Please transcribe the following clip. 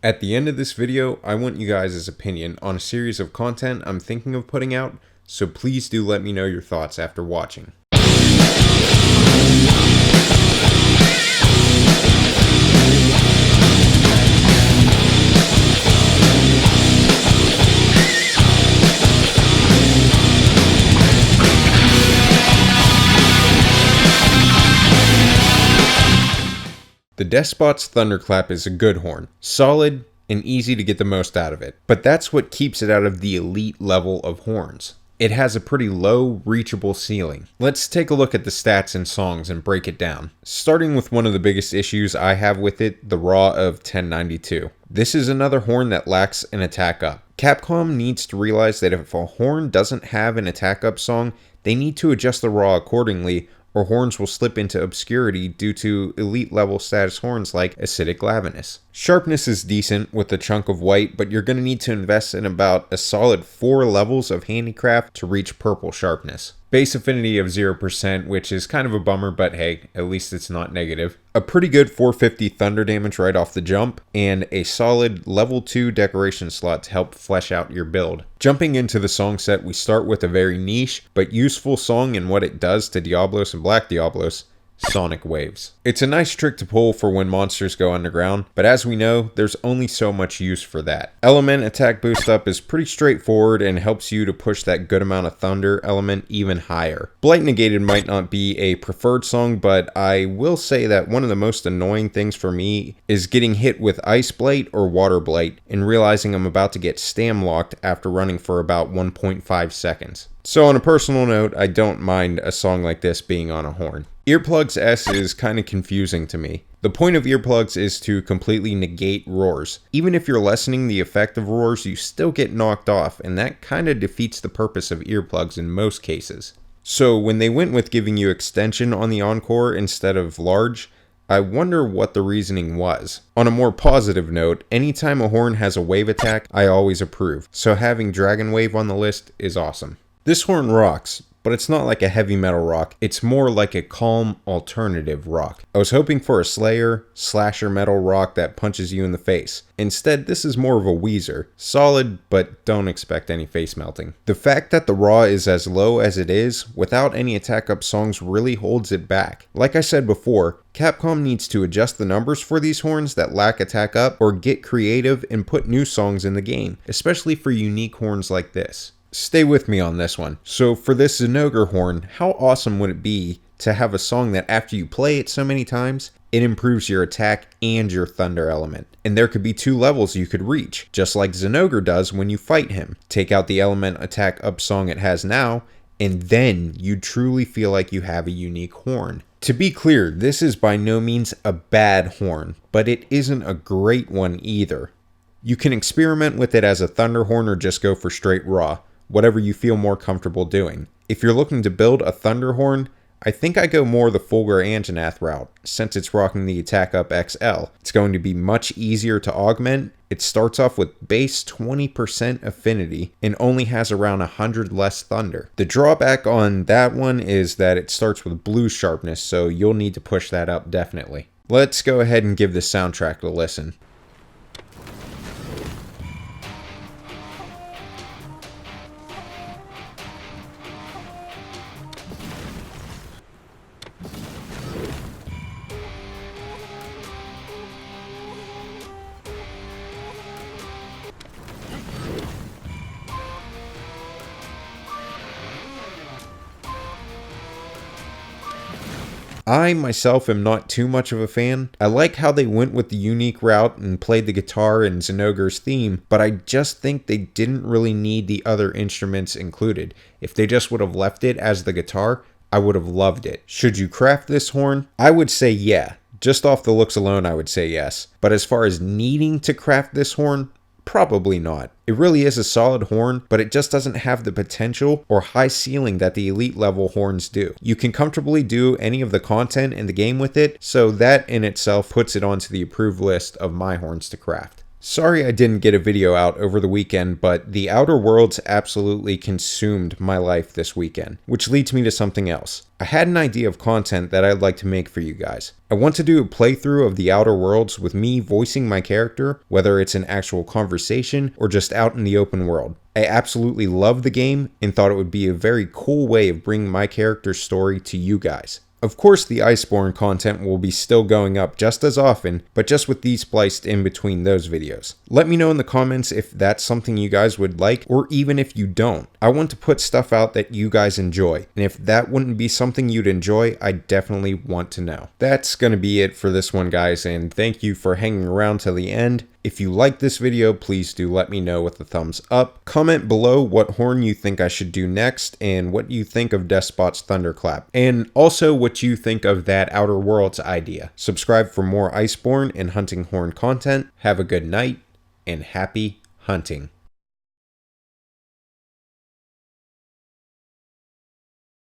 At the end of this video, I want you guys' opinion on a series of content I'm thinking of putting out, so please do let me know your thoughts after watching. The Despot'S Thunderclap is a good horn, solid and easy to get the most out of it, but that's what keeps it out of the elite level of horns. It has a pretty low, reachable ceiling. Let's take a look at the stats and songs and break it down. Starting with one of the biggest issues I have with it, the raw of 1092. This is another horn that lacks an attack up. Capcom needs to realize that if a horn doesn't have an attack up song, they need to adjust the raw accordingly, or horns will slip into obscurity due to elite level status horns like Acidic Lavinus. Sharpness is decent with a chunk of white, but you're going to need to invest in about a solid 4 levels of handicraft to reach purple sharpness. Base affinity of 0%, which is kind of a bummer, but hey, at least it's not negative. A pretty good 450 thunder damage right off the jump, and a solid level 2 decoration slot to help flesh out your build. Jumping into the song set, we start with a very niche, but useful song in what it does to Diablos and Black Diablos, Sonic Waves. It's a nice trick to pull for when monsters go underground, but as we know, there's only so much use for that. Element attack boost up is pretty straightforward and helps you to push that good amount of thunder element even higher. Blight Negated might not be a preferred song, but I will say that one of the most annoying things for me is getting hit with Ice Blight or Water Blight and realizing I'm about to get stam locked after running for about 1.5 seconds. So on a personal note, I don't mind a song like this being on a horn. Earplugs-S is kind of confusing to me. The point of earplugs is to completely negate roars. Even if you're lessening the effect of roars, you still get knocked off, and that kind of defeats the purpose of earplugs in most cases. So when they went with giving you extension on the encore instead of large, I wonder what the reasoning was. On a more positive note, anytime a horn has a wave attack, I always approve, so having Dragon Wave on the list is awesome. This horn rocks, but it's not like a heavy metal rock, it's more like a calm alternative rock. I was hoping for a Slayer, slasher metal rock that punches you in the face. Instead, this is more of a Weezer. Solid, but don't expect any face melting. The fact that the raw is as low as it is, without any attack up songs, really holds it back. Like I said before, Capcom needs to adjust the numbers for these horns that lack attack up, or get creative and put new songs in the game, especially for unique horns like this. Stay with me on this one. So for this Zinogre horn, how awesome would it be to have a song that after you play it so many times, it improves your attack and your thunder element. And there could be 2 levels you could reach, just like Zinogre does when you fight him. Take out the element attack up song it has now, and then you truly feel like you have a unique horn. To be clear, this is by no means a bad horn, but it isn't a great one either. You can experiment with it as a thunder horn or just go for straight raw. Whatever you feel more comfortable doing. If you're looking to build a thunder horn, I think I go more the Fulgur Anjanath route, since it's rocking the attack up XL. It's going to be much easier to augment. It starts off with base 20% affinity and only has around 100 less thunder. The drawback on that one is that it starts with blue sharpness, so you'll need to push that up definitely. Let's go ahead and give this soundtrack a listen. I myself am not too much of a fan. I like how they went with the unique route and played the guitar and Zinogre's theme, but I just think they didn't really need the other instruments included. If they just would have left it as the guitar, I would have loved it. Should you craft this horn? I would say yeah. Just off the looks alone, I would say yes. But as far as needing to craft this horn, probably not. It really is a solid horn, but it just doesn't have the potential or high ceiling that the elite level horns do. You can comfortably do any of the content in the game with it, so that in itself puts it onto the approved list of my horns to craft. Sorry I didn't get a video out over the weekend, but the Outer Worlds absolutely consumed my life this weekend, which leads me to something else. I had an idea of content that I'd like to make for you guys. I want to do a playthrough of the Outer Worlds with me voicing my character, whether it's an actual conversation or just out in the open world. I absolutely love the game and thought it would be a very cool way of bringing my character's story to you guys. Of course, the Iceborne content will be still going up just as often, but just with these spliced in between those videos. Let me know in the comments if that's something you guys would like, or even if you don't. I want to put stuff out that you guys enjoy, and if that wouldn't be something you'd enjoy, I definitely want to know. That's gonna be it for this one, guys, and thank you for hanging around till the end. If you like this video, please do let me know with a thumbs up. Comment below what horn you think I should do next and what you think of Despot'S Thunderclap. And also what you think of that Outer Worlds idea. Subscribe for more Iceborne and hunting horn content. Have a good night and happy hunting.